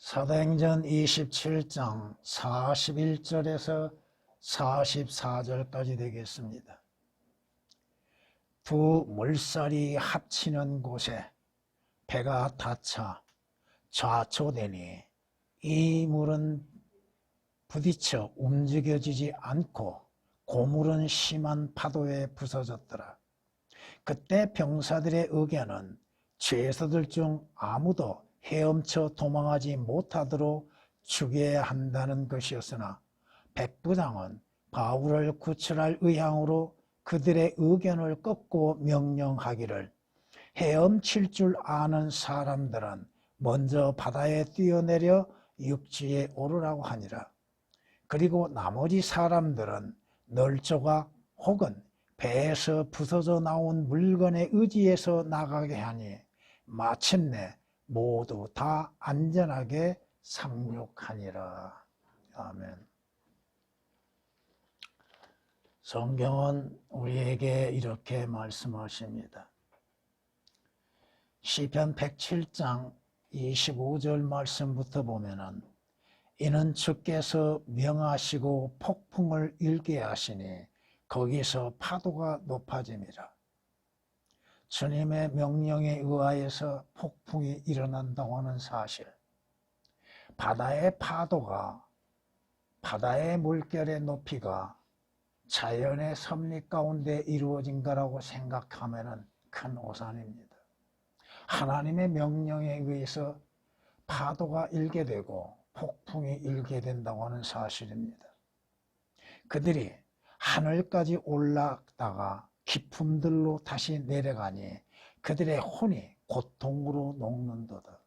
사도행전 27장 41절에서 44절까지 되겠습니다. 두 물살이 합치는 곳에 배가 닫혀 좌초되니 이 물은 부딪혀 움직여지지 않고 고물은 심한 파도에 부서졌더라. 그때 병사들의 의견은 죄수들 중 아무도 헤엄쳐 도망하지 못하도록 죽여야 한다는 것이었으나 백부장은 바울을 구출할 의향으로 그들의 의견을 꺾고 명령하기를 헤엄칠 줄 아는 사람들은 먼저 바다에 뛰어내려 육지에 오르라고 하니라. 그리고 나머지 사람들은 널조각 혹은 배에서 부서져 나온 물건에 의지해서 나가게 하니 마침내 모두 다 안전하게 상륙하니라. 아멘. 성경은 우리에게 이렇게 말씀하십니다. 시편 107장 25절 말씀부터 보면은 이는 주께서 명하시고 폭풍을 일게 하시니 거기서 파도가 높아짐이라. 주님의 명령에 의하여서 폭풍이 일어난다고 하는 사실, 바다의 파도가, 바다의 물결의 높이가 자연의 섭리 가운데 이루어진 거라고 생각하면 큰 오산입니다. 하나님의 명령에 의해서 파도가 일게 되고 폭풍이 일게 된다고 하는 사실입니다. 그들이 하늘까지 올라다가 깊음들로 다시 내려가니 그들의 혼이 고통으로 녹는도다.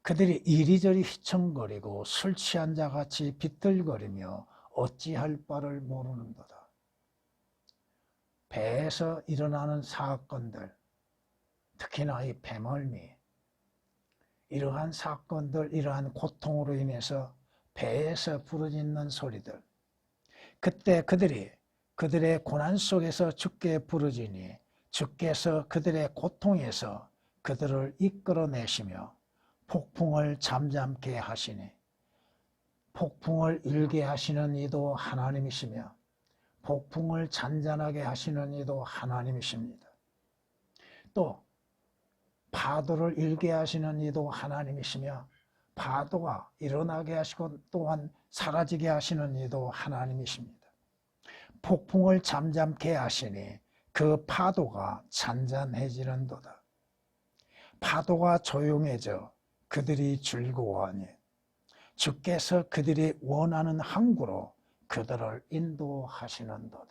그들이 이리저리 휘청거리고 술 취한 자같이 비틀거리며 어찌할 바를 모르는도다. 배에서 일어나는 사건들, 특히나 이 배멀미, 이러한 사건들, 이러한 고통으로 인해서 배에서 부르짖는 소리들, 그때 그들이 그들의 고난 속에서 주께 부르짖니 주께서 그들의 고통에서 그들을 이끌어내시며 폭풍을 잠잠케 하시니 폭풍을 일게 하시는 이도 하나님이시며 폭풍을 잔잔하게 하시는 이도 하나님이십니다. 또 파도를 일게 하시는 이도 하나님이시며 파도가 일어나게 하시고 또한 사라지게 하시는 이도 하나님이십니다. 폭풍을 잠잠케 하시니 그 파도가 잔잔해지는도다. 파도가 조용해져 그들이 즐거워하니 주께서 그들이 원하는 항구로 그들을 인도하시는도다.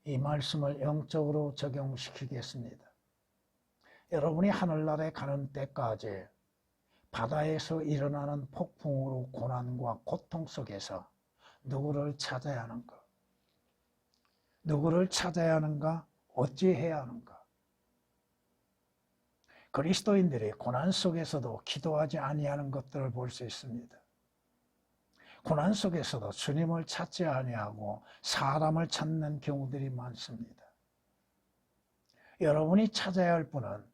이 말씀을 영적으로 적용시키겠습니다. 여러분이 하늘나라에 가는 때까지 바다에서 일어나는 폭풍으로 고난과 고통 속에서 누구를 찾아야 하는가? 누구를 찾아야 하는가? 어찌해야 하는가? 그리스도인들이 고난 속에서도 기도하지 아니하는 것들을 볼 수 있습니다. 고난 속에서도 주님을 찾지 아니하고 사람을 찾는 경우들이 많습니다. 여러분이 찾아야 할 분은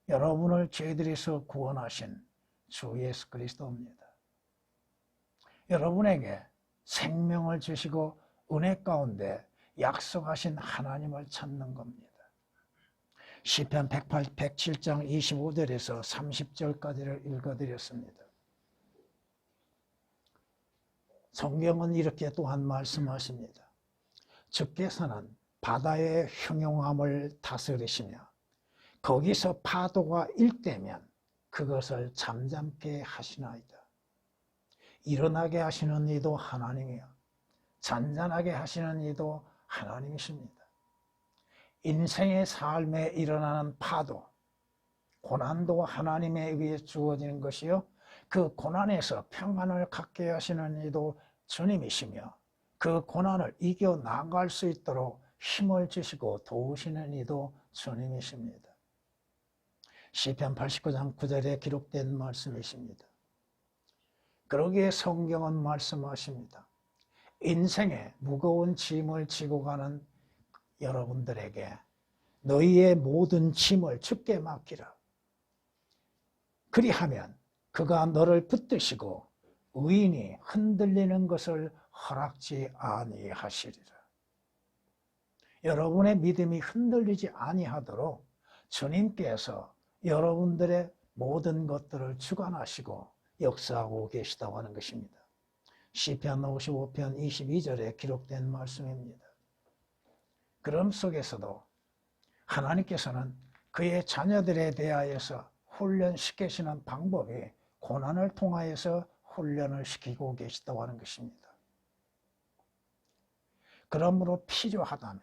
여러분을 죄들에서 구원하신 주 예수 그리스도입니다. 여러분에게 생명을 주시고 은혜 가운데 약속하신 하나님을 찾는 겁니다. 시편 107장 25절에서 30절까지를 읽어드렸습니다. 성경은 이렇게 또한 말씀하십니다. 주께서는 바다의 형용함을 다스리시며 거기서 파도가 일때면 그것을 잠잠케 하시나이다. 일어나게 하시는 이도 하나님이요 잔잔하게 하시는 이도 하나님이십니다. 인생의 삶에 일어나는 파도, 고난도 하나님에 의해 주어지는 것이요 그 고난에서 평안을 갖게 하시는 이도 주님이시며 그 고난을 이겨나갈 수 있도록 힘을 주시고 도우시는 이도 주님이십니다. 시편 89장 9절에 기록된 말씀이십니다. 그러기에 성경은 말씀하십니다. 인생의 무거운 짐을 지고 가는 여러분들에게 너희의 모든 짐을 주께 맡기라. 그리하면 그가 너를 붙드시고 의인이 흔들리는 것을 허락지 아니하시리라. 여러분의 믿음이 흔들리지 아니하도록 주님께서 여러분들의 모든 것들을 주관하시고 역사하고 계시다고 하는 것입니다. 시편 55편 22절에 기록된 말씀입니다. 그럼 속에서도 하나님께서는 그의 자녀들에 대하여서 훈련시키시는 방법이 고난을 통하여서 훈련을 시키고 계시다고 하는 것입니다. 그러므로 필요하다면,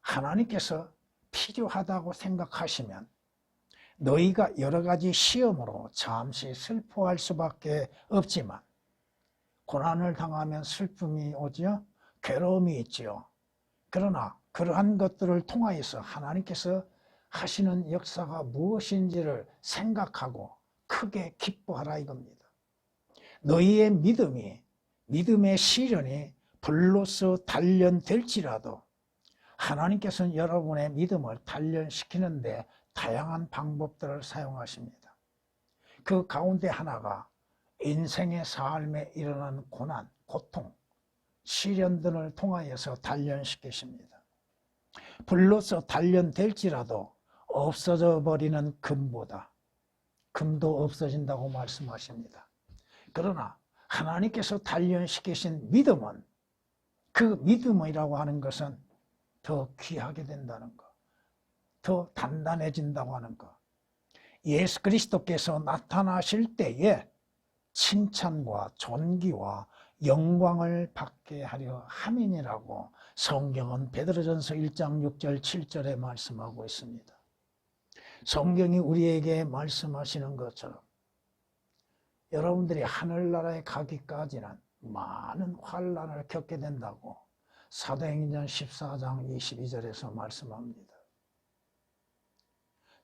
하나님께서 필요하다고 생각하시면 너희가 여러 가지 시험으로 잠시 슬퍼할 수밖에 없지만, 고난을 당하면 슬픔이 오지요, 괴로움이 있지요. 그러나 그러한 것들을 통하여서 하나님께서 하시는 역사가 무엇인지를 생각하고 크게 기뻐하라 이겁니다. 너희의 믿음의 시련이 불로서 단련될지라도 하나님께서는 여러분의 믿음을 단련시키는데 다양한 방법들을 사용하십니다. 그 가운데 하나가 인생의 삶에 일어나는 고난, 고통, 시련들을 통하여서 단련시키십니다. 불로서 단련될지라도 없어져 버리는 금보다 금도 없어진다고 말씀하십니다. 그러나 하나님께서 단련시키신 믿음은, 그 믿음이라고 하는 것은 더 귀하게 된다는 것, 더 단단해진다고 하는 것, 예수 그리스도께서 나타나실 때에 칭찬과 존귀와 영광을 받게 하려 함이니라고 성경은 베드로전서 1장 6절 7절에 말씀하고 있습니다. 성경이 우리에게 말씀하시는 것처럼 여러분들이 하늘나라에 가기까지는 많은 환난을 겪게 된다고 사도행전 14장 22절에서 말씀합니다.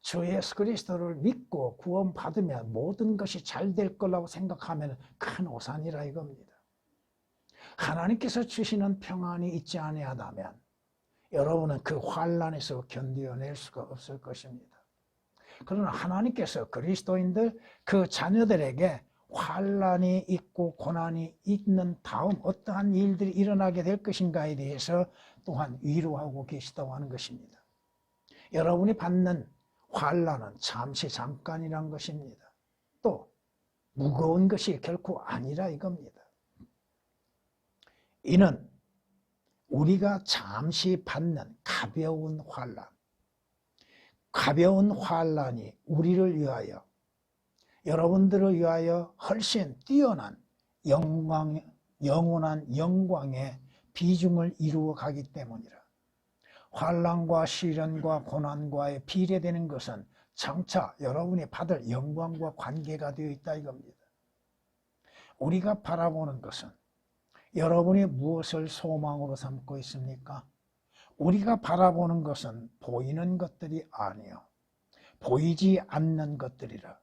주 예수 그리스도를 믿고 구원받으면 모든 것이 잘 될 거라고 생각하면 큰 오산이라 이겁니다. 하나님께서 주시는 평안이 있지 아니하다면 여러분은 그 환난에서 견뎌낼 수가 없을 것입니다. 그러나 하나님께서 그리스도인들, 그 자녀들에게 환난이 있고 고난이 있는 다음 어떠한 일들이 일어나게 될 것인가에 대해서 또한 위로하고 계시다고 하는 것입니다. 여러분이 받는 환난은 잠시 잠깐이란 것입니다. 또 무거운 것이 결코 아니라 이겁니다. 이는 우리가 잠시 받는 가벼운 환난이 우리를 위하여, 여러분들을 위하여 훨씬 뛰어난 영원한 영광의 비중을 이루어 가기 때문이라. 환난과 시련과 고난과의 비례되는 것은 장차 여러분이 받을 영광과 관계가 되어 있다 이겁니다. 우리가 바라보는 것은, 여러분이 무엇을 소망으로 삼고 있습니까? 우리가 바라보는 것은 보이는 것들이 아니요, 보이지 않는 것들이라.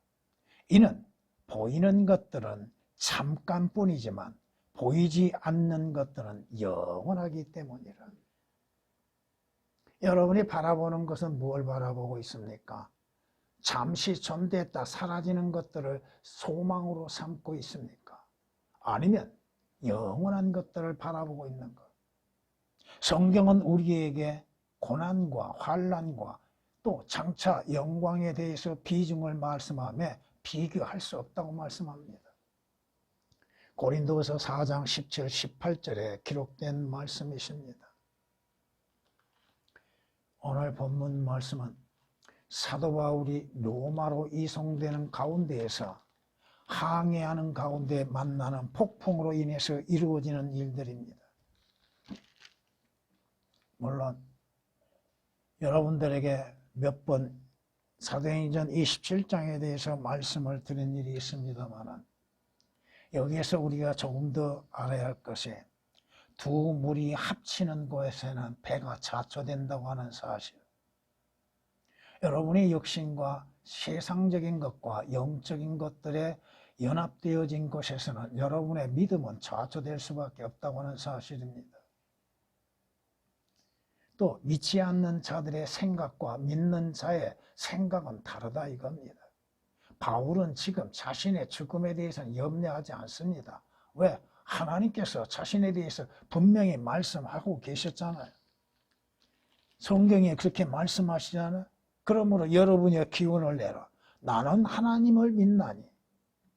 이는 보이는 것들은 잠깐뿐이지만 보이지 않는 것들은 영원하기 때문이라. 여러분이 바라보는 것은 무엇을 바라보고 있습니까? 잠시 존재했다 사라지는 것들을 소망으로 삼고 있습니까? 아니면 영원한 것들을 바라보고 있는 것. 성경은 우리에게 고난과 환난과 또 장차 영광에 대해서 비중을 말씀하며 비교할 수 없다고 말씀합니다. 고린도서 4장 17, 18절에 기록된 말씀이십니다. 오늘 본문 말씀은 사도 바울이 로마로 이송되는 가운데에서 항해하는 가운데 만나는 폭풍으로 인해서 이루어지는 일들입니다. 물론 여러분들에게 몇 번 사도행전 27장에 대해서 말씀을 드린 일이 있습니다만, 여기에서 우리가 조금 더 알아야 할 것이, 두 물이 합치는 곳에서는 배가 자초된다고 하는 사실. 여러분의 육신과 세상적인 것과 영적인 것들에 연합되어진 곳에서는 여러분의 믿음은 좌초될 수밖에 없다고 하는 사실입니다. 또 믿지 않는 자들의 생각과 믿는 자의 생각은 다르다 이겁니다. 바울은 지금 자신의 죽음에 대해서는 염려하지 않습니다. 왜? 하나님께서 자신에 대해서 분명히 말씀하고 계셨잖아요. 성경에 그렇게 말씀하시잖아요. 그러므로 여러분의 기운을 내라. 나는 하나님을 믿나니.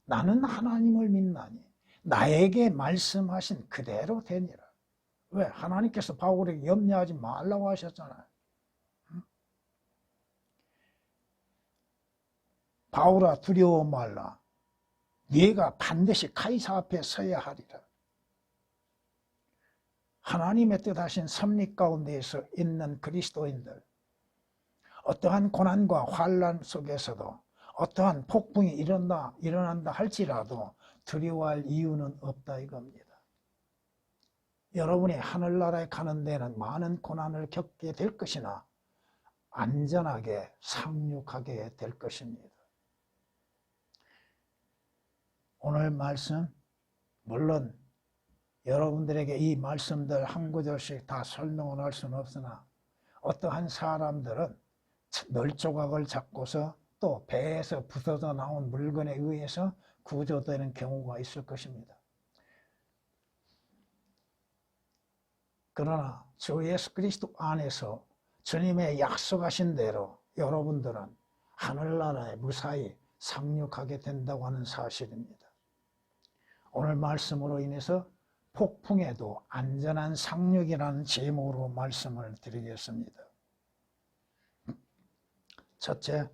나는 하나님을 믿나니. 나에게 말씀하신 그대로 되니라. 왜? 하나님께서 바울에게 염려하지 말라고 하셨잖아요. 바울아 두려워 말라. 네가 반드시 카이사 앞에 서야 하리라. 하나님의 뜻하신 섭리 가운데에서 있는 그리스도인들, 어떠한 고난과 환난 속에서도 어떠한 폭풍이 일어난다 할지라도 두려워할 이유는 없다 이겁니다. 여러분이 하늘나라에 가는 데는 많은 고난을 겪게 될 것이나 안전하게 상륙하게 될 것입니다. 오늘 말씀, 물론 여러분들에게 이 말씀들 한 구절씩 다 설명을 할 수는 없으나 어떠한 사람들은 널조각을 잡고서 또 배에서 부서져 나온 물건에 의해서 구조되는 경우가 있을 것입니다. 그러나 주 예수 그리스도 안에서 주님의 약속하신 대로 여러분들은 하늘나라에 무사히 상륙하게 된다고 하는 사실입니다. 오늘 말씀으로 인해서 폭풍에도 안전한 상륙이라는 제목으로 말씀을 드리겠습니다. 첫째,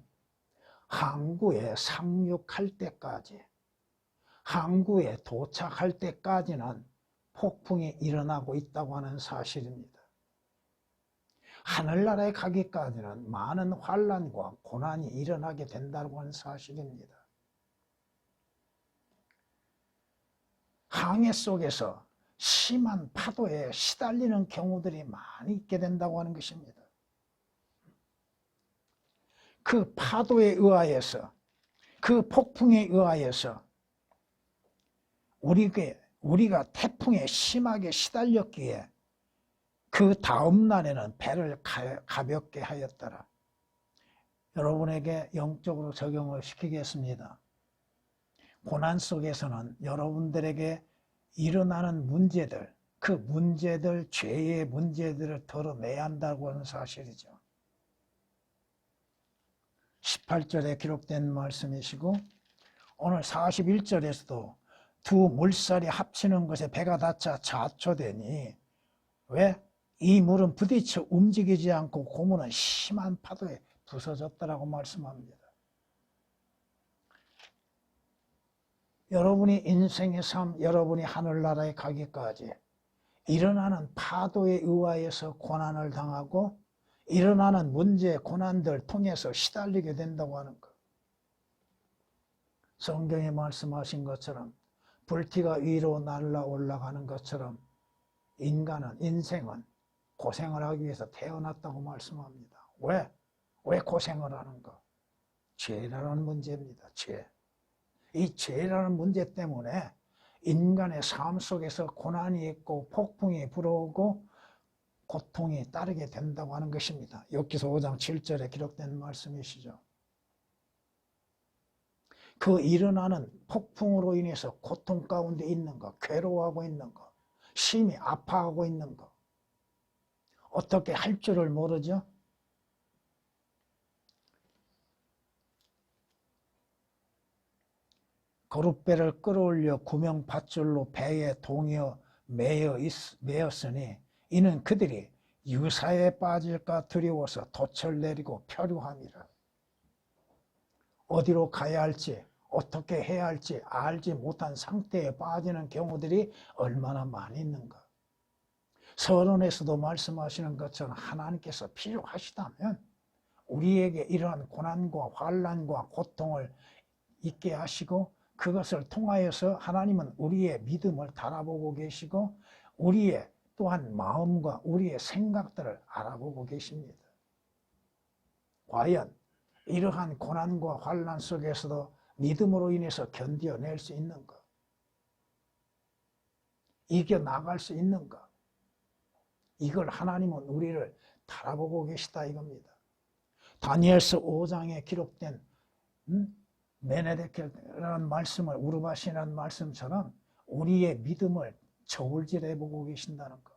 항구에 상륙할 때까지, 항구에 도착할 때까지는 폭풍이 일어나고 있다고 하는 사실입니다. 하늘나라에 가기까지는 많은 환난과 고난이 일어나게 된다고 하는 사실입니다. 항해 속에서 심한 파도에 시달리는 경우들이 많이 있게 된다고 하는 것입니다. 그 파도에 의하여서, 그 폭풍에 의하여서 우리가 태풍에 심하게 시달렸기에 그 다음 날에는 배를 가볍게 하였더라. 여러분에게 영적으로 적용을 시키겠습니다. 고난 속에서는 여러분들에게 일어나는 문제들, 그 문제들, 죄의 문제들을 덜어내야 한다고 하는 사실이죠. 18절에 기록된 말씀이시고 오늘 41절에서도 두 물살이 합치는 것에 배가 닫혀 자초되니 왜? 이 물은 부딪혀 움직이지 않고 고문은 심한 파도에 부서졌다라고 말씀합니다. 여러분이 인생의 삶, 여러분이 하늘나라에 가기까지 일어나는 파도에 의하여서 고난을 당하고 일어나는 문제, 고난들 통해서 시달리게 된다고 하는 것. 성경에 말씀하신 것처럼 불티가 위로 날아 올라가는 것처럼 인생은 고생을 하기 위해서 태어났다고 말씀합니다. 왜? 왜 고생을 하는가? 죄라는 문제입니다. 죄. 이 죄라는 문제 때문에 인간의 삶 속에서 고난이 있고 폭풍이 불어오고 고통이 따르게 된다고 하는 것입니다. 욥기서 5장 7절에 기록된 말씀이시죠. 그 일어나는 폭풍으로 인해서 고통 가운데 있는 것, 괴로워하고 있는 것, 심히 아파하고 있는 것, 어떻게 할 줄을 모르죠? 거룻배를 끌어올려 구명 밧줄로 배에 동여 매었으니 이는 그들이 유사에 빠질까 두려워서 돛을 내리고 표류함이라. 어디로 가야 할지 어떻게 해야 할지 알지 못한 상태에 빠지는 경우들이 얼마나 많이 있는가. 서론에서도 말씀하시는 것처럼 하나님께서 필요하시다면 우리에게 이러한 고난과 환난과 고통을 있게 하시고 그것을 통하여서 하나님은 우리의 믿음을 달아보고 계시고 우리의 또한 마음과 우리의 생각들을 알아보고 계십니다. 과연 이러한 고난과 환난 속에서도 믿음으로 인해서 견뎌낼 수 있는가? 이겨나갈 수 있는가? 이걸 하나님은 우리를 달아보고 계시다 이겁니다. 다니엘서 5장에 기록된 베네딕트라는 말씀을 우르바시라는 말씀처럼 우리의 믿음을 저울질해 보고 계신다는 것.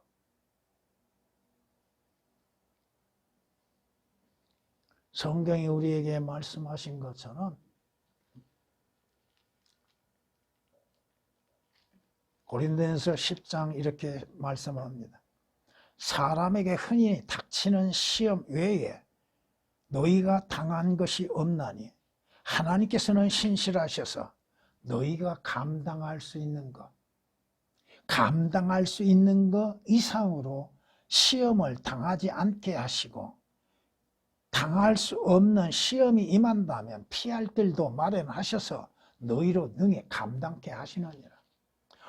성경이 우리에게 말씀하신 것처럼 고린도전서 10장 이렇게 말씀합니다. 사람에게 흔히 닥치는 시험 외에 너희가 당한 것이 없나니 하나님께서는 신실하셔서 너희가 감당할 수 있는 것 이상으로 시험을 당하지 않게 하시고 당할 수 없는 시험이 임한다면 피할 길도 마련하셔서 너희로 능히 감당케 하시느니라.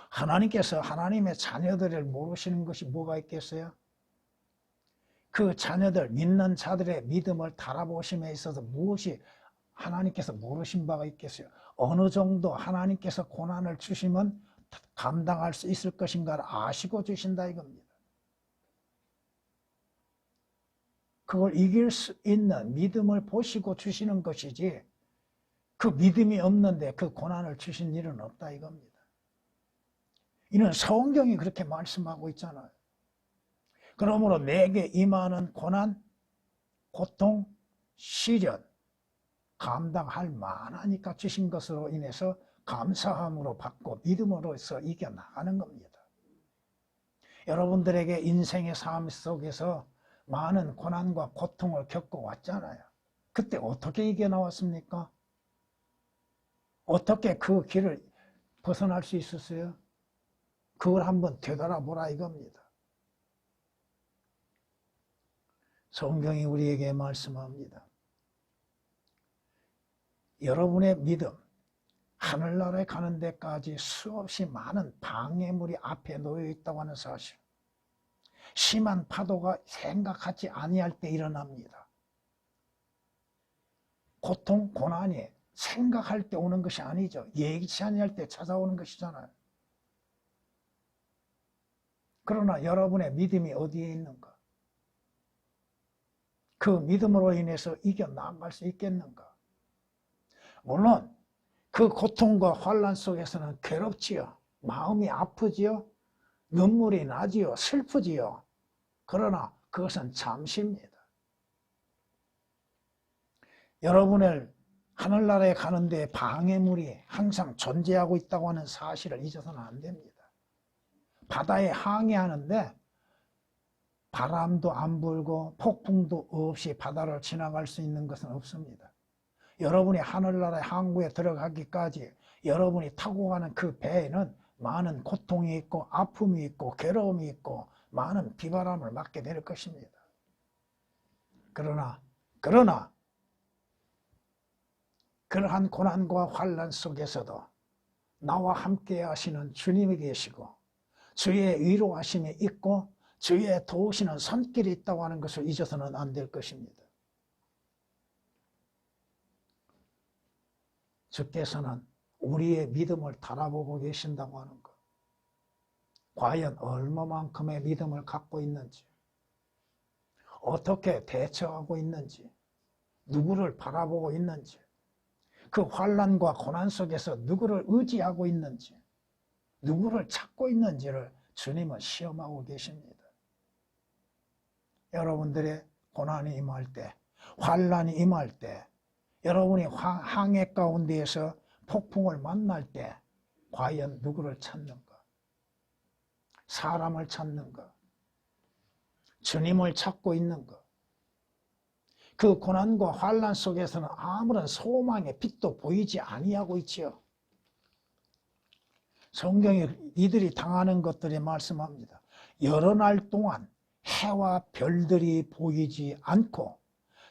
하나님께서 하나님의 자녀들을 모르시는 것이 뭐가 있겠어요? 그 자녀들, 믿는 자들의 믿음을 달아보심에 있어서 무엇이 하나님께서 모르신 바가 있겠어요? 어느 정도 하나님께서 고난을 주시면 감당할 수 있을 것인가를 아시고 주신다 이겁니다. 그걸 이길 수 있는 믿음을 보시고 주시는 것이지 그 믿음이 없는데 그 고난을 주신 일은 없다 이겁니다. 이는 성경이 그렇게 말씀하고 있잖아요. 그러므로 내게 임하는 고난, 고통, 시련 감당할 만하니까 주신 것으로 인해서 감사함으로 받고 믿음으로서 이겨나가는 겁니다. 여러분들에게 인생의 삶 속에서 많은 고난과 고통을 겪어왔잖아요. 그때 어떻게 이겨나왔습니까? 어떻게 그 길을 벗어날 수 있었어요? 그걸 한번 되돌아보라 이겁니다. 성경이 우리에게 말씀합니다. 여러분의 믿음, 하늘나라에 가는 데까지 수없이 많은 방해물이 앞에 놓여 있다고 하는 사실. 심한 파도가 생각하지 아니할 때 일어납니다. 고통, 고난이 생각할 때 오는 것이 아니죠. 예기치 아니할 때 찾아오는 것이잖아요. 그러나 여러분의 믿음이 어디에 있는가? 그 믿음으로 인해서 이겨나갈 수 있겠는가? 물론 그 고통과 환난 속에서는 괴롭지요. 마음이 아프지요. 눈물이 나지요. 슬프지요. 그러나 그것은 잠시입니다. 여러분을 하늘나라에 가는데 방해물이 항상 존재하고 있다고 하는 사실을 잊어서는 안 됩니다. 바다에 항해하는데 바람도 안 불고 폭풍도 없이 바다를 지나갈 수 있는 것은 없습니다. 여러분이 하늘나라의 항구에 들어가기까지 여러분이 타고 가는 그 배에는 많은 고통이 있고 아픔이 있고 괴로움이 있고 많은 비바람을 맞게 될 것입니다. 그러나 그러한 고난과 환난 속에서도 나와 함께 하시는 주님이 계시고 주의 위로하심이 있고 주의 도우시는 손길이 있다고 하는 것을 잊어서는 안 될 것입니다. 주께서는 우리의 믿음을 달아보고 계신다고 하는 것. 과연 얼마만큼의 믿음을 갖고 있는지, 어떻게 대처하고 있는지, 누구를 바라보고 있는지, 그 환난과 고난 속에서 누구를 의지하고 있는지, 누구를 찾고 있는지를 주님은 시험하고 계십니다. 여러분들의 고난이 임할 때, 환난이 임할 때, 여러분이 항해 가운데에서 폭풍을 만날 때 과연 누구를 찾는가? 사람을 찾는가? 주님을 찾고 있는가? 그 고난과 환난 속에서는 아무런 소망의 빛도 보이지 아니하고 있지요. 성경이 이들이 당하는 것들이 말씀합니다. 여러 날 동안 해와 별들이 보이지 않고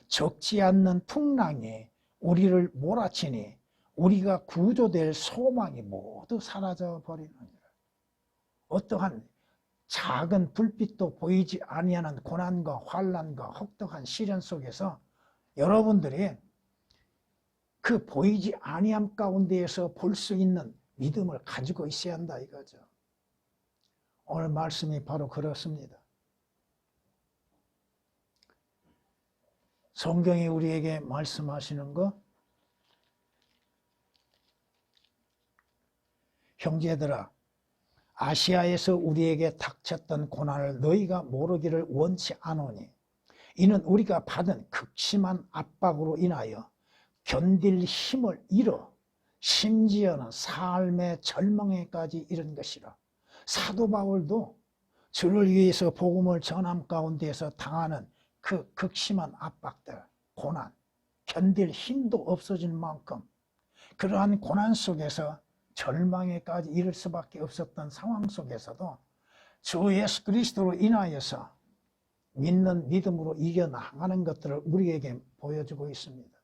적지 않는 풍랑이 우리를 몰아치니 우리가 구조될 소망이 모두 사라져 버리느니라. 어떠한 작은 불빛도 보이지 아니하는 고난과 환난과 혹독한 시련 속에서 여러분들이 그 보이지 아니함 가운데에서 볼 수 있는 믿음을 가지고 있어야 한다 이거죠. 오늘 말씀이 바로 그렇습니다. 성경이 우리에게 말씀하시는 것, 형제들아, 아시아에서 우리에게 닥쳤던 고난을 너희가 모르기를 원치 않으니 이는 우리가 받은 극심한 압박으로 인하여 견딜 힘을 잃어 심지어는 삶의 절망에까지 이른 것이라. 사도 바울도 주를 위해서 복음을 전함 가운데에서 당하는 그 극심한 압박들, 고난, 견딜 힘도 없어질 만큼 그러한 고난 속에서 절망에까지 이를 수밖에 없었던 상황 속에서도 주 예수 그리스도로 인하여서 믿는 믿음으로 이겨나가는 것들을 우리에게 보여주고 있습니다.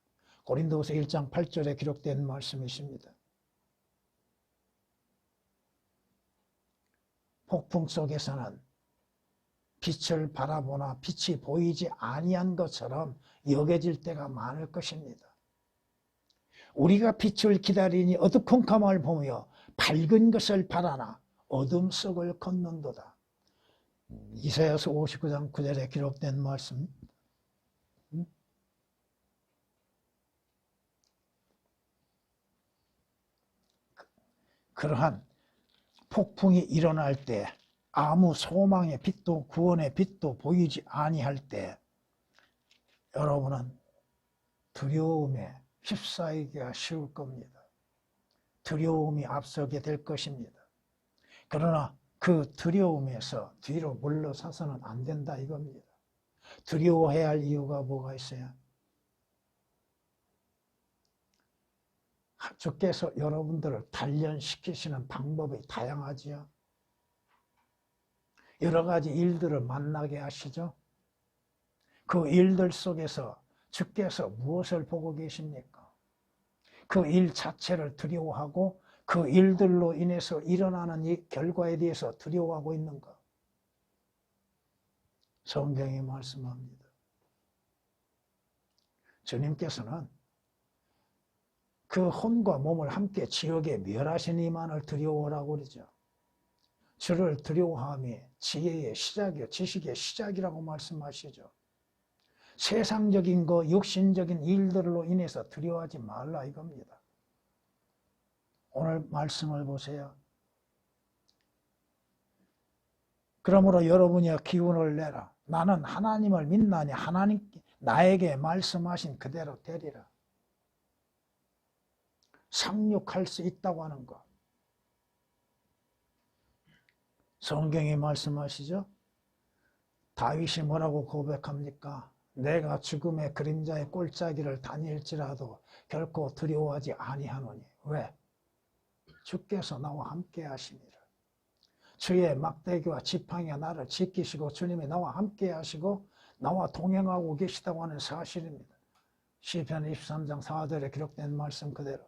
고린도후서 1장 8절에 기록된 말씀이십니다. 폭풍 속에서는 빛을 바라보나 빛이 보이지 아니한 것처럼 여겨질 때가 많을 것입니다. 우리가 빛을 기다리니 어두컴컴을 보며 밝은 것을 바라나 어둠 속을 걷는도다. 이사야서 59장 9절에 기록된 말씀. 그러한 폭풍이 일어날 때 아무 소망의 빛도 구원의 빛도 보이지 아니할 때 여러분은 두려움에 휩싸이기가 쉬울 겁니다. 두려움이 앞서게 될 것입니다. 그러나 그 두려움에서 뒤로 물러서서는 안 된다 이겁니다. 두려워해야 할 이유가 뭐가 있어요? 주께서 여러분들을 단련시키시는 방법이 다양하지요. 여러 가지 일들을 만나게 하시죠. 그 일들 속에서 주께서 무엇을 보고 계십니까? 그 일 자체를 두려워하고 그 일들로 인해서 일어나는 이 결과에 대해서 두려워하고 있는가? 성경이 말씀합니다. 주님께서는 그 혼과 몸을 함께 지옥에 멸하신 이만을 두려워하라고 그러죠. 주를 두려워함이 지혜의 시작이요 지식의 시작이라고 말씀하시죠. 세상적인 거 육신적인 일들로 인해서 두려워하지 말라 이겁니다. 오늘 말씀을 보세요. 그러므로 여러분이 기운을 내라. 나는 하나님을 믿나니 하나님 나에게 말씀하신 그대로 되리라. 상륙할 수 있다고 하는 것. 성경이 말씀하시죠. 다윗이 뭐라고 고백합니까? 내가 죽음의 그림자의 꼴짜기를 다닐지라도 결코 두려워하지 아니하노니. 왜? 주께서 나와 함께 하심이라. 주의 막대기와 지팡이가 나를 지키시고 주님이 나와 함께 하시고 나와 동행하고 계시다고 하는 사실입니다. 시편 23장 4절에 기록된 말씀 그대로.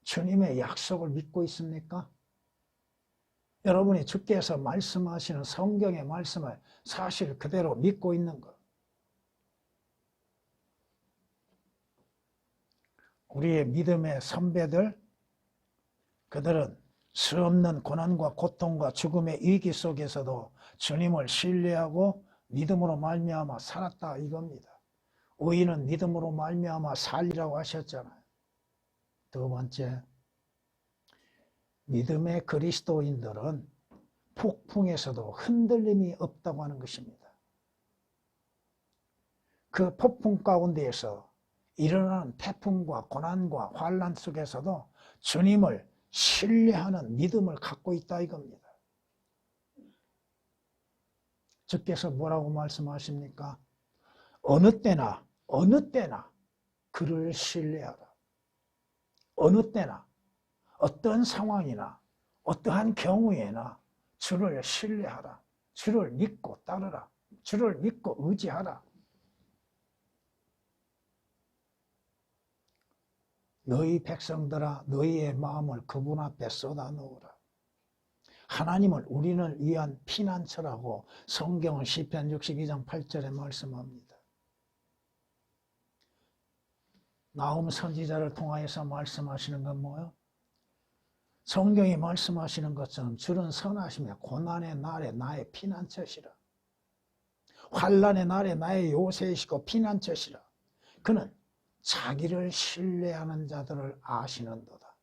주님의 약속을 믿고 있습니까? 여러분이 주께서 말씀하시는 성경의 말씀을 사실 그대로 믿고 있는 것. 우리의 믿음의 선배들, 그들은 수없는 고난과 고통과 죽음의 위기 속에서도 주님을 신뢰하고 믿음으로 말미암아 살았다 이겁니다. 의인은 믿음으로 말미암아 살리라고 하셨잖아요. 두 번째, 믿음의 그리스도인들은 폭풍에서도 흔들림이 없다고 하는 것입니다. 그 폭풍 가운데에서 일어나는 태풍과 고난과 환난 속에서도 주님을 신뢰하는 믿음을 갖고 있다 이겁니다. 주께서 뭐라고 말씀하십니까? 어느 때나 그를 신뢰하라. 어느 때나 어떤 상황이나 어떠한 경우에나 주를 신뢰하라. 주를 믿고 따르라. 주를 믿고 의지하라. 너희 백성들아 너희의 마음을 그분 앞에 쏟아놓으라. 하나님을 우리를 위한 피난처라고 성경은 시편 62장 8절에 말씀합니다. 나훔 선지자를 통하여서 말씀하시는 건 뭐예요? 성경이 말씀하시는 것처럼 주는 선하시며 고난의 날에 나의 피난처시라. 환난의 날에 나의 요새이시고 피난처시라. 그는 자기를 신뢰하는 자들을 아시는도다.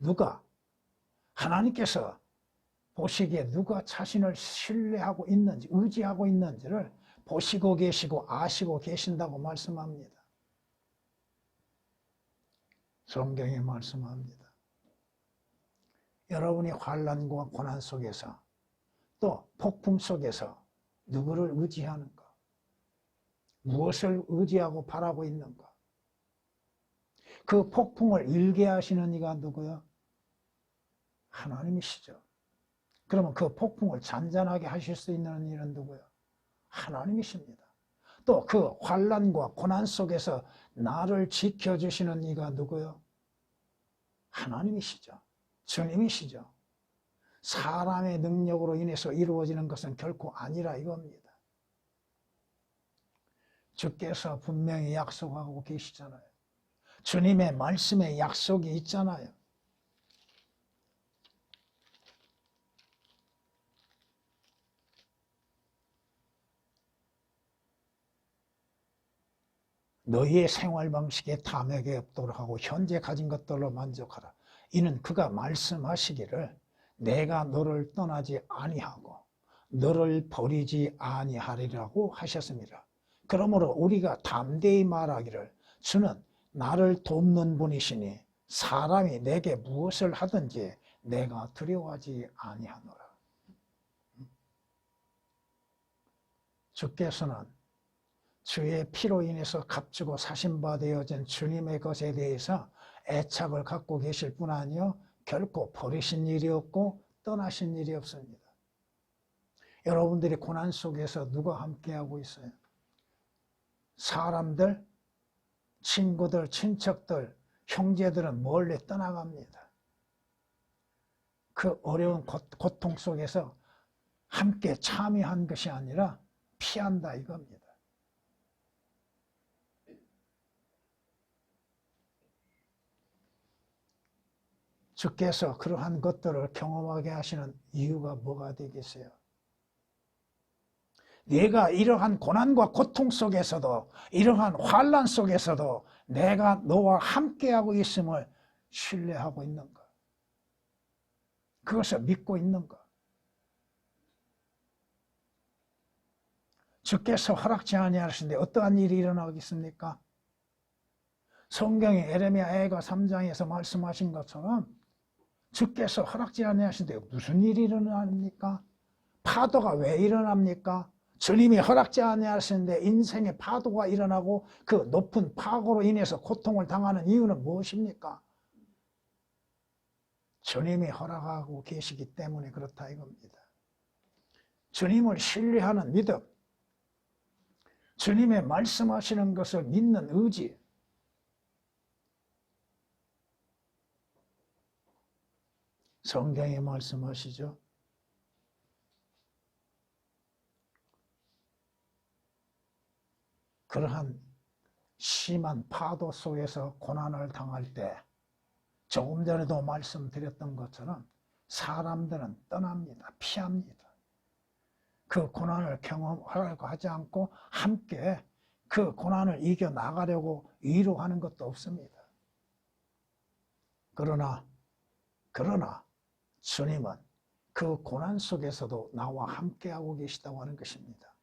누가 하나님께서 보시기에 누가 자신을 신뢰하고 있는지 의지하고 있는지를 보시고 계시고 아시고 계신다고 말씀합니다. 성경이 말씀합니다. 여러분이 환난과 고난 속에서 또 폭풍 속에서 누구를 의지하는가? 무엇을 의지하고 바라고 있는가? 그 폭풍을 일게 하시는 이가 누구요? 하나님이시죠. 그러면 그 폭풍을 잔잔하게 하실 수 있는 이는 누구요? 하나님이십니다. 또 그 환난과 고난 속에서 나를 지켜주시는 이가 누구요? 하나님이시죠. 주님이시죠. 사람의 능력으로 인해서 이루어지는 것은 결코 아니라 이겁니다. 주께서 분명히 약속하고 계시잖아요. 주님의 말씀에 약속이 있잖아요. 너희의 생활 방식에 탐욕이 없도록 하고 현재 가진 것들로 만족하라. 이는 그가 말씀하시기를 내가 너를 떠나지 아니하고 너를 버리지 아니하리라고 하셨습니다. 그러므로 우리가 담대히 말하기를 주는 나를 돕는 분이시니 사람이 내게 무엇을 하든지 내가 두려워하지 아니하노라. 주께서는 주의 피로 인해서 값주고 사신바 되어진 주님의 것에 대해서 애착을 갖고 계실 뿐 아니요 결코 버리신 일이 없고 떠나신 일이 없습니다. 여러분들이 고난 속에서 누가 함께하고 있어요? 사람들, 친구들, 친척들, 형제들은 멀리 떠나갑니다. 그 어려운 고통 속에서 함께 참여한 것이 아니라 피한다 이겁니다. 주께서 그러한 것들을 경험하게 하시는 이유가 뭐가 되겠어요? 내가 이러한 고난과 고통 속에서도 이러한 환난 속에서도 내가 너와 함께하고 있음을 신뢰하고 있는가? 그것을 믿고 있는가? 주께서 허락지 아니하시는데 어떠한 일이 일어나겠습니까? 성경의 에레미야 애가 3장에서 말씀하신 것처럼 주께서 허락지 아니하시는데 무슨 일이 일어납니까? 파도가 왜 일어납니까? 주님이 허락지 아니하시는데 인생의 파도가 일어나고 그 높은 파고로 인해서 고통을 당하는 이유는 무엇입니까? 주님이 허락하고 계시기 때문에 그렇다 이겁니다. 주님을 신뢰하는 믿음, 주님의 말씀하시는 것을 믿는 의지, 성경에 말씀하시죠. 그러한 심한 파도 속에서 고난을 당할 때 조금 전에도 말씀드렸던 것처럼 사람들은 떠납니다. 피합니다. 그 고난을 경험하려고 하지 않고 함께 그 고난을 이겨나가려고 위로하는 것도 없습니다. 그러나 주님은 그 고난 속에서도 나와 함께하고 계시다고 하는 것입니다.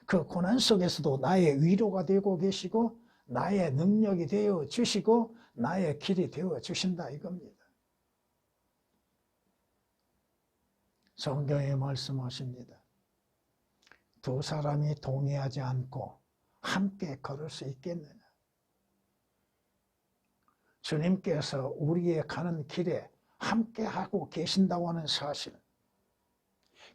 그 고난 속에서도 나의 위로가 되고 계시고 나의 능력이 되어 주시고 나의 길이 되어 주신다 이겁니다. 성경에 말씀하십니다. 두 사람이 동의하지 않고 함께 걸을 수 있겠느냐? 주님께서 우리의 가는 길에 함께하고 계신다고 하는 사실,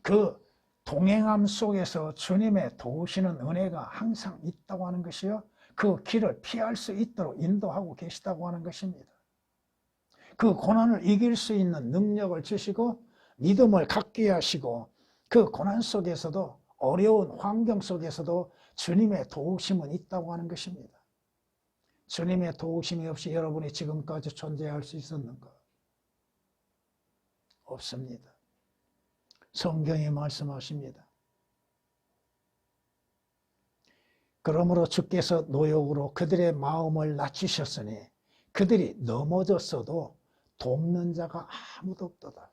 그 동행함 속에서 주님의 도우시는 은혜가 항상 있다고 하는 것이요, 그 길을 피할 수 있도록 인도하고 계시다고 하는 것입니다. 그 고난을 이길 수 있는 능력을 주시고 믿음을 갖게 하시고 그 고난 속에서도 어려운 환경 속에서도 주님의 도우심은 있다고 하는 것입니다. 주님의 도우심이 없이 여러분이 지금까지 존재할 수 있었는가? 없습니다. 성경이 말씀하십니다. 그러므로 주께서 노역으로 그들의 마음을 낮추셨으니 그들이 넘어졌어도 돕는 자가 아무도 없도다.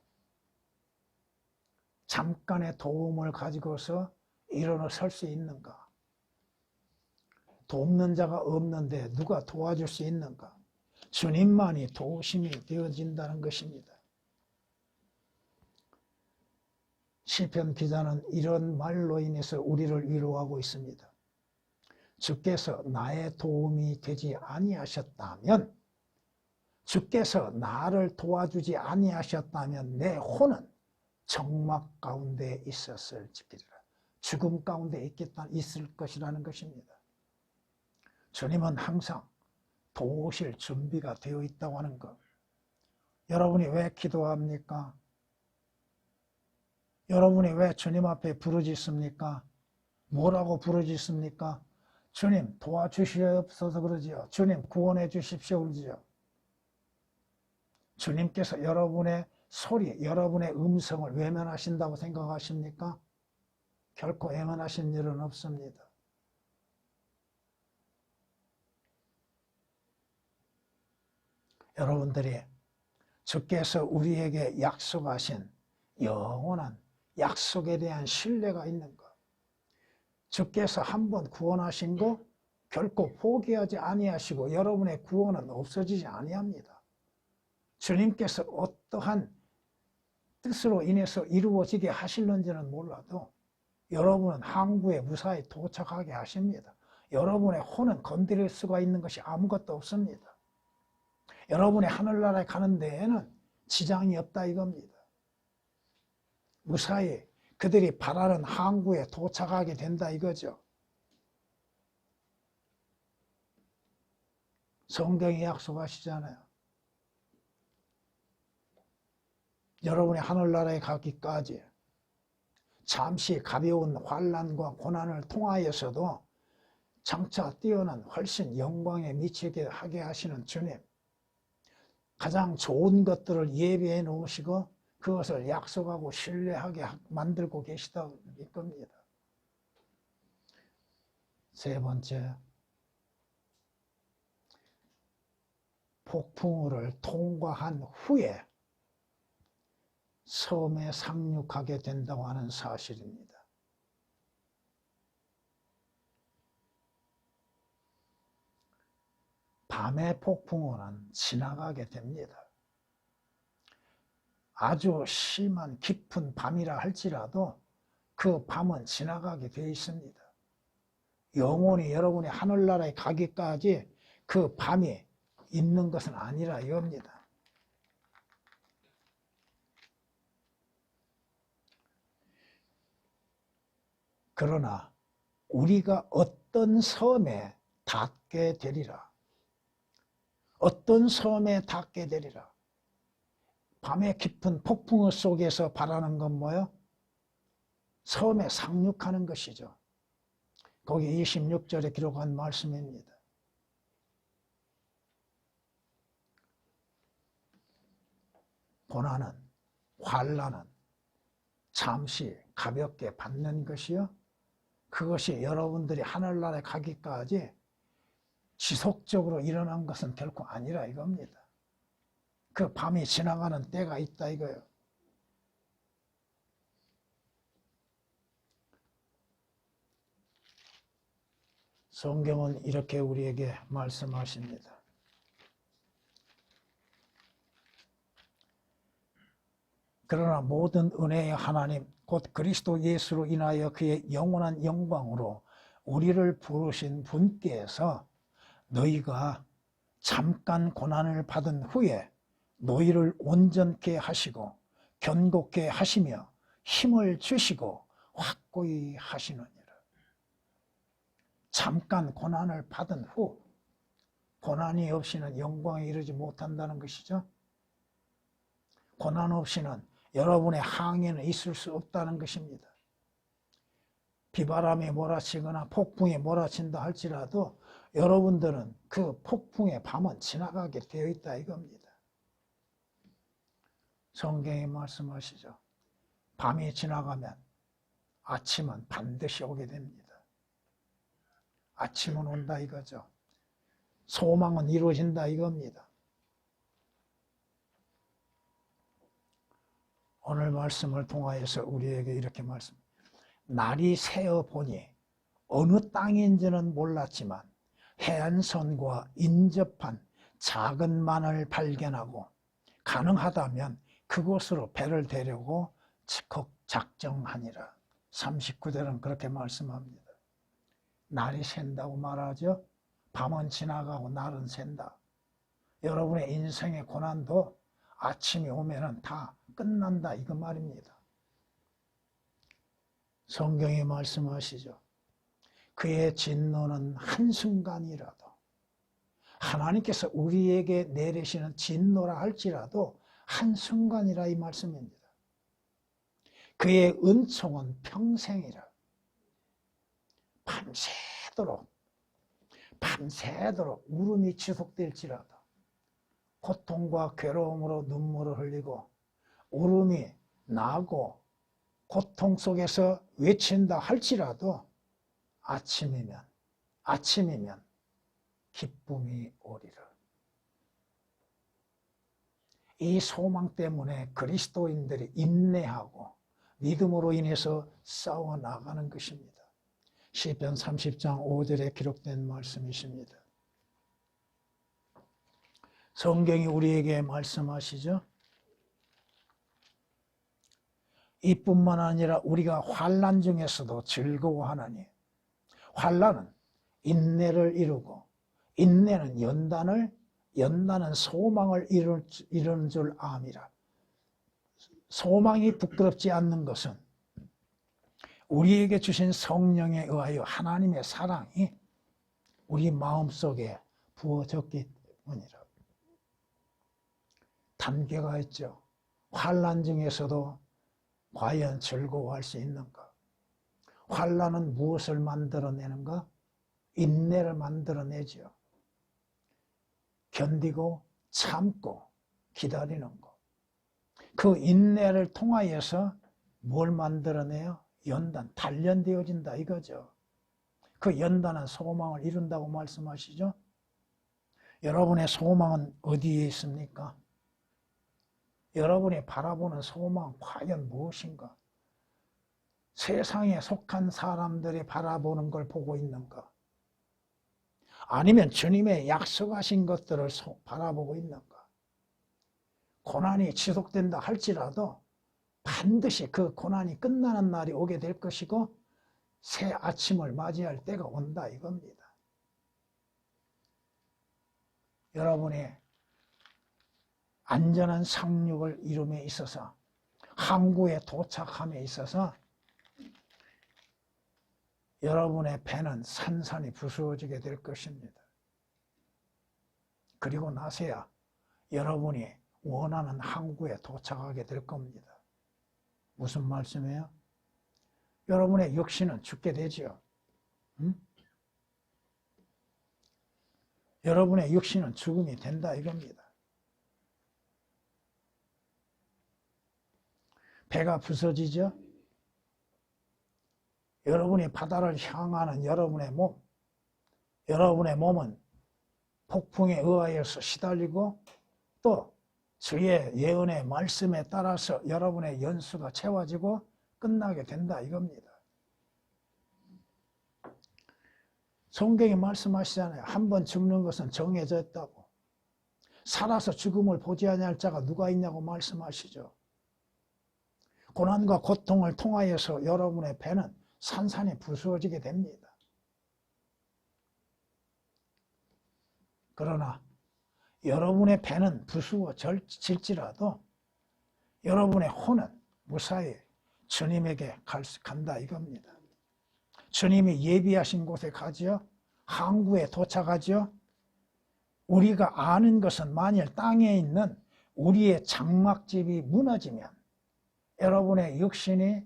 잠깐의 도움을 가지고서 일어설 수 있는가? 돕는 자가 없는데 누가 도와줄 수 있는가? 주님만이 도우심이 되어진다는 것입니다. 시편 기자는 이런 말로 인해서 우리를 위로하고 있습니다. 주께서 나의 도움이 되지 아니하셨다면, 주께서 나를 도와주지 아니하셨다면 내 혼은 정막 가운데 있었을지라. 죽음 가운데 있을 것이라는 것입니다. 주님은 항상 도우실 준비가 되어 있다고 하는 것. 여러분이 왜 기도합니까? 여러분이 왜 주님 앞에 부르짖습니까? 뭐라고 부르짖습니까? 주님 도와주시옵소서 그러지요. 주님 구원해 주십시오 그러지요. 주님께서 여러분의 소리, 여러분의 음성을 외면하신다고 생각하십니까? 결코 외면하신 일은 없습니다. 여러분들이 주께서 우리에게 약속하신 영원한 약속에 대한 신뢰가 있는 것, 주께서 한번 구원하신 거 결코 포기하지 아니하시고 여러분의 구원은 없어지지 아니합니다. 주님께서 어떠한 뜻으로 인해서 이루어지게 하실는지는 몰라도 여러분은 항구에 무사히 도착하게 하십니다. 여러분의 혼은 건드릴 수가 있는 것이 아무것도 없습니다. 여러분의 하늘나라에 가는 데에는 지장이 없다 이겁니다. 무사히 그들이 바라는 항구에 도착하게 된다 이거죠. 성경이 약속하시잖아요. 여러분이 하늘나라에 가기까지 잠시 가벼운 환난과 고난을 통하여서도 장차 뛰어난 훨씬 영광에 미치게 하게 하시는 주님, 가장 좋은 것들을 예비해 놓으시고 그것을 약속하고 신뢰하게 만들고 계시다고 믿겁니다. 세 번째, 폭풍우를 통과한 후에 섬에 상륙하게 된다고 하는 사실입니다. 밤의 폭풍우는 지나가게 됩니다. 아주 심한 깊은 밤이라 할지라도 그 밤은 지나가게 되어 있습니다. 영원히 여러분이 하늘나라에 가기까지 그 밤이 있는 것은 아니라 이겁니다. 그러나 우리가 어떤 섬에 닿게 되리라. 어떤 섬에 닿게 되리라. 밤의 깊은 폭풍우 속에서 바라는 건 뭐예요? 섬에 상륙하는 것이죠. 거기 26절에 기록한 말씀입니다. 고난은, 환난은 잠시 가볍게 받는 것이요. 그것이 여러분들이 하늘나라에 가기까지 지속적으로 일어난 것은 결코 아니라 이겁니다. 그 밤이 지나가는 때가 있다 이거예요. 성경은 이렇게 우리에게 말씀하십니다. 그러나 모든 은혜의 하나님 곧 그리스도 예수로 인하여 그의 영원한 영광으로 우리를 부르신 분께서 너희가 잠깐 고난을 받은 후에 너희를 온전케 하시고 견고케 하시며 힘을 주시고 확고히 하시느니라. 잠깐 고난을 받은 후 고난이 없이는 영광에 이르지 못한다는 것이죠. 고난 없이는 여러분의 항해는 있을 수 없다는 것입니다. 비바람이 몰아치거나 폭풍이 몰아친다 할지라도 여러분들은 그 폭풍의 밤은 지나가게 되어 있다 이겁니다. 성경이 말씀하시죠. 밤이 지나가면 아침은 반드시 오게 됩니다. 아침은 온다 이거죠. 소망은 이루어진다 이겁니다. 오늘 말씀을 통하여서 우리에게 이렇게 날이 새어 보니 어느 땅인지는 몰랐지만 해안선과 인접한 작은 만을 발견하고 가능하다면 그곳으로 배를 대려고 작정하니라. 39절은 그렇게 말씀합니다. 날이 샌다고 말하죠. 밤은 지나가고 날은 샌다. 여러분의 인생의 고난도 아침이 오면은 다 끝난다 이거 말입니다. 성경이 말씀하시죠. 그의 진노는 한순간이라도, 하나님께서 우리에게 내리시는 진노라 할지라도 한순간이라 이 말씀입니다. 그의 은총은 평생이라. 밤새도록 울음이 지속될지라도, 고통과 괴로움으로 눈물을 흘리고 울음이 나고 고통 속에서 외친다 할지라도 아침이면 기쁨이 오리라. 이 소망 때문에 그리스도인들이 인내하고 믿음으로 인해서 싸워 나가는 것입니다. 시편 30장 5절에 기록된 말씀이십니다. 성경이 우리에게 말씀하시죠. 이뿐만 아니라 우리가 환난 중에서도 즐거워하나니, 환난은 인내를 이루고 인내는 연단은 소망을 이루는 줄 암이라. 소망이 부끄럽지 않는 것은 우리에게 주신 성령에 의하여 하나님의 사랑이 우리 마음속에 부어졌기 때문이라. 단계가 있죠. 환난 중에서도 과연 즐거워할 수 있는가? 환난은 무엇을 만들어내는가? 인내를 만들어내죠. 견디고 참고 기다리는 것. 그 인내를 통하여서 뭘 만들어내요? 연단, 단련되어진다 이거죠. 그 연단은 소망을 이룬다고 말씀하시죠. 여러분의 소망은 어디에 있습니까? 여러분이 바라보는 소망 과연 무엇인가? 세상에 속한 사람들이 바라보는 걸 보고 있는가? 아니면 주님의 약속하신 것들을 바라보고 있는가? 고난이 지속된다 할지라도 반드시 그 고난이 끝나는 날이 오게 될 것이고 새 아침을 맞이할 때가 온다 이겁니다. 여러분이 안전한 상륙을 이룸에 있어서 항구에 도착함에 있어서 여러분의 배는 산산이 부수어지게 될 것입니다. 그리고 나서야 여러분이 원하는 항구에 도착하게 될 겁니다. 무슨 말씀이에요? 여러분의 육신은 죽게 되지요. 여러분의 육신은 죽음이 된다 이겁니다. 배가 부서지죠. 여러분이 바다를 향하는 여러분의 몸은 폭풍에 의하여서 시달리고 또 주의 예언의 말씀에 따라서 여러분의 연수가 채워지고 끝나게 된다 이겁니다. 성경이 말씀하시잖아요. 한번 죽는 것은 정해져 있다고. 살아서 죽음을 보지 아니할 자가 누가 있냐고 말씀하시죠. 고난과 고통을 통하여서 여러분의 배는 산산이 부수어지게 됩니다. 그러나 여러분의 배는 부수어질지라도 여러분의 혼은 무사히 주님에게 간다 이겁니다. 주님이 예비하신 곳에 가지요. 항구에 도착하지요. 우리가 아는 것은 만일 땅에 있는 우리의 장막집이 무너지면 여러분의 육신이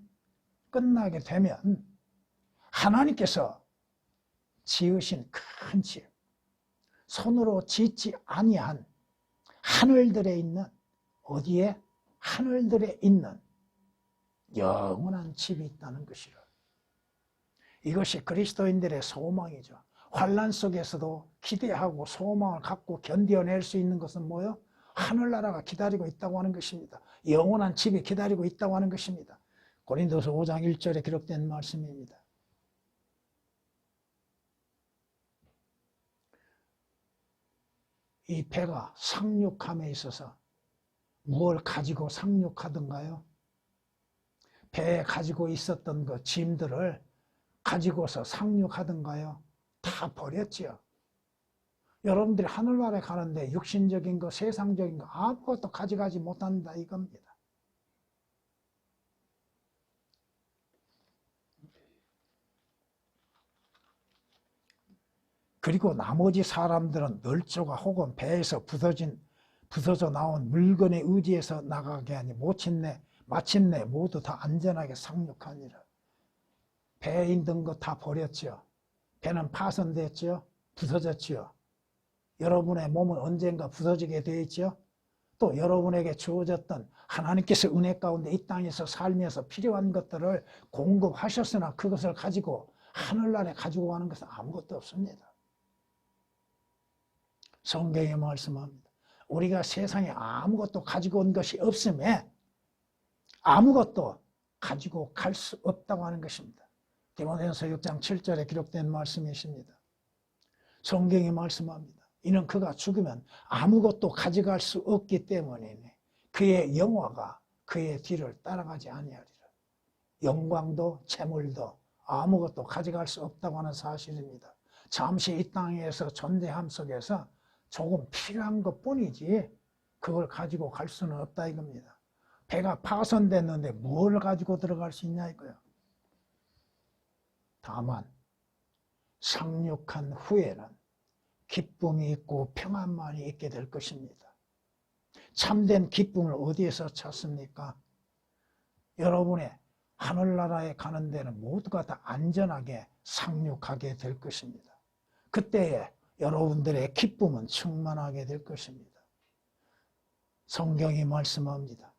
끝나게 되면 하나님께서 지으신 큰 집, 손으로 짓지 아니한 하늘들에 있는 어디에? 하늘들에 있는 영원한 집이 있다는 것이라. 이것이 그리스도인들의 소망이죠. 환난 속에서도 기대하고 소망을 갖고 견뎌낼 수 있는 것은 뭐예요? 하늘나라가 기다리고 있다고 하는 것입니다. 영원한 집이 기다리고 있다고 하는 것입니다. 고린도서 5장 1절에 기록된 말씀입니다. 이 배가 상륙함에 있어서 무엇을 가지고 상륙하던가요? 배에 가지고 있었던 그 짐들을 가지고서 상륙하던가요? 다 버렸지요. 여러분들이 하늘나라에 가는데 육신적인 거, 세상적인 거 아무것도 가져가지 못한다 이겁니다. 그리고 나머지 사람들은 널조가 혹은 배에서 부서져 나온 물건에 의지해서 나가게 하니 마침내 모두 다 안전하게 상륙하니라. 배에 있는 거 다 버렸죠. 배는 파손됐죠. 부서졌죠. 여러분의 몸은 언젠가 부서지게 되어 있죠. 또 여러분에게 주어졌던 하나님께서 은혜 가운데 이 땅에서 살면서 필요한 것들을 공급하셨으나 그것을 가지고 하늘나라에 가지고 가는 것은 아무것도 없습니다. 성경에 말씀합니다. 우리가 세상에 아무것도 가지고 온 것이 없음에 아무것도 가지고 갈 수 없다고 하는 것입니다. 디모데전서 6장 7절에 기록된 말씀이십니다. 성경이 말씀합니다. 이는 그가 죽으면 아무것도 가져갈 수 없기 때문이니 그의 영화가 그의 뒤를 따라가지 아니하리라. 영광도 재물도 아무것도 가져갈 수 없다고 하는 사실입니다. 잠시 이 땅에서 존재함 속에서 조금 필요한 것뿐이지 그걸 가지고 갈 수는 없다 이겁니다. 배가 파손됐는데 뭘 가지고 들어갈 수 있냐 이거예요. 다만 상륙한 후에는 기쁨이 있고 평안만이 있게 될 것입니다. 참된 기쁨을 어디에서 찾습니까? 여러분의 하늘나라에 가는 데는 모두가 다 안전하게 상륙하게 될 것입니다. 그때에 여러분들의 기쁨은 충만하게 될 것입니다. 성경이 말씀합니다.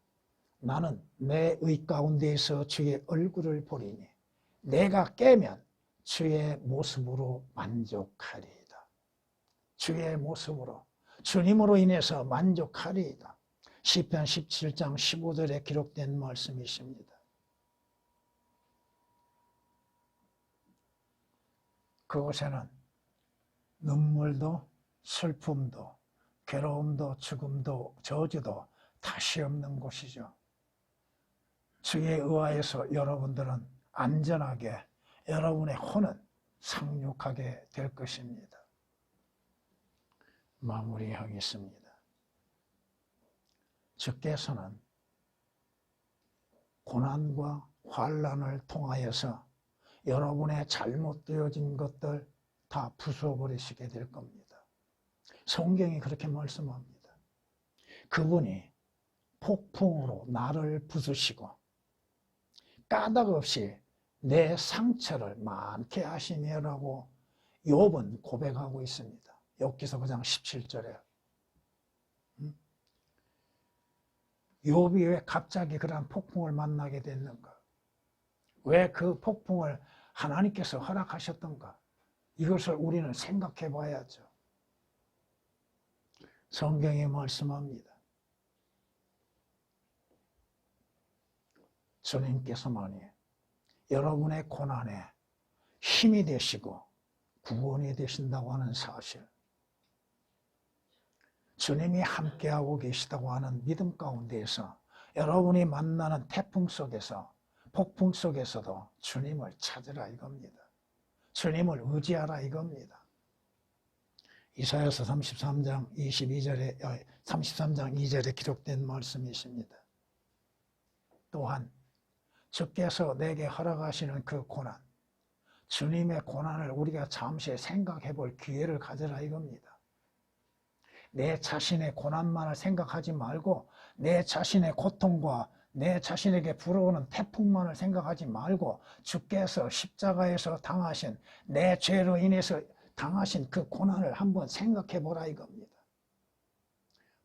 나는 내 의 가운데에서 주의 얼굴을 보리니 내가 깨면 주의 모습으로 만족하리이다. 주의 모습으로, 주님으로 인해서 만족하리이다. 시편 17장 15절에 기록된 말씀이십니다. 그곳에는 눈물도 슬픔도 괴로움도 죽음도 저주도 다시 없는 곳이죠. 주에 의하여서 여러분들은 안전하게 여러분의 혼은 상륙하게 될 것입니다. 마무리하겠습니다. 주께서는 고난과 환난을 통하여서 여러분의 잘못되어진 것들 다 부숴버리시게 될 겁니다. 성경이 그렇게 말씀합니다. 그분이 폭풍으로 나를 부수시고 까닭 없이 내 상처를 많게 하시며라고 욥은 고백하고 있습니다. 욥기서 9장 17절에 욥이 왜 갑자기 그러한 폭풍을 만나게 됐는가? 왜 그 폭풍을 하나님께서 허락하셨던가? 이것을 우리는 생각해 봐야죠. 성경이 말씀합니다. 주님께서만이 여러분의 고난에 힘이 되시고 구원이 되신다고 하는 사실, 주님이 함께하고 계시다고 하는 믿음 가운데에서 여러분이 만나는 태풍 속에서 폭풍 속에서도 주님을 찾으라 이겁니다. 주님을 의지하라 이겁니다. 이사야서 33장 2절에 기록된 말씀이십니다. 또한 주께서 내게 허락하시는 그 고난, 주님의 고난을 우리가 잠시 생각해 볼 기회를 가져라 이겁니다. 내 자신의 고난만을 생각하지 말고 내 자신의 고통과 내 자신에게 불어오는 태풍만을 생각하지 말고 주께서 십자가에서 당하신 내 죄로 인해서 당하신 그 고난을 한번 생각해 보라 이겁니다.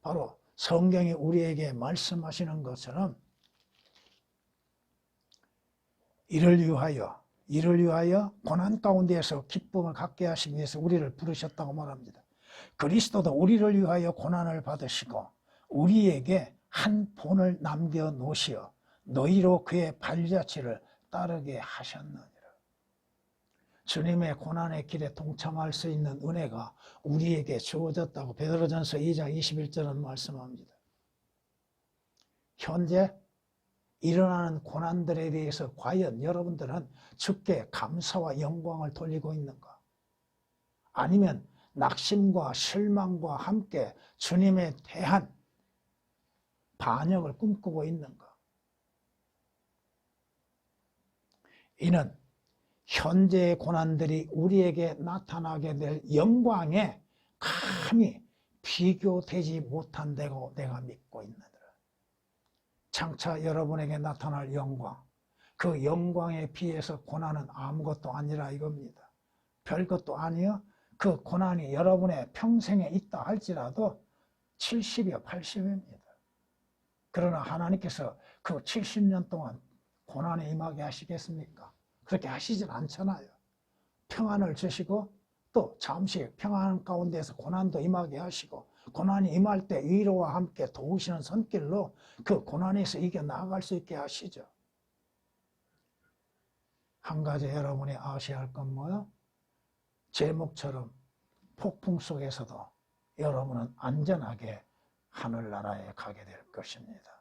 바로 성경이 우리에게 말씀하시는 것처럼 이를 위하여 고난 가운데에서 기쁨을 갖게 하시기 위해서 우리를 부르셨다고 말합니다. 그리스도도 우리를 위하여 고난을 받으시고 우리에게 한 본을 남겨 놓으시어 너희로 그의 발자취를 따르게 하셨느니라. 주님의 고난의 길에 동참할 수 있는 은혜가 우리에게 주어졌다고 베드로전서 2장 21절은 말씀합니다. 현재 일어나는 고난들에 대해서 과연 여러분들은 주께 감사와 영광을 돌리고 있는가? 아니면 낙심과 실망과 함께 주님에 대한 반역을 꿈꾸고 있는가? 이는 현재의 고난들이 우리에게 나타나게 될 영광에 감히 비교되지 못한다고 내가 믿고 있느니라. 장차 여러분에게 나타날 영광, 그 영광에 비해서 고난은 아무것도 아니라 이겁니다. 별것도 아니요. 그 고난이 여러분의 평생에 있다 할지라도 70이요 80입니다. 그러나 하나님께서 그 70년 동안 고난에 임하게 하시겠습니까? 그렇게 하시진 않잖아요. 평안을 주시고 또 잠시 평안 가운데서 고난도 임하게 하시고 고난이 임할 때 위로와 함께 도우시는 손길로 그 고난에서 이겨나갈 수 있게 하시죠. 한 가지 여러분이 아셔야 할 건 뭐요? 제목처럼 폭풍 속에서도 여러분은 안전하게 하늘나라에 가게 될 것입니다.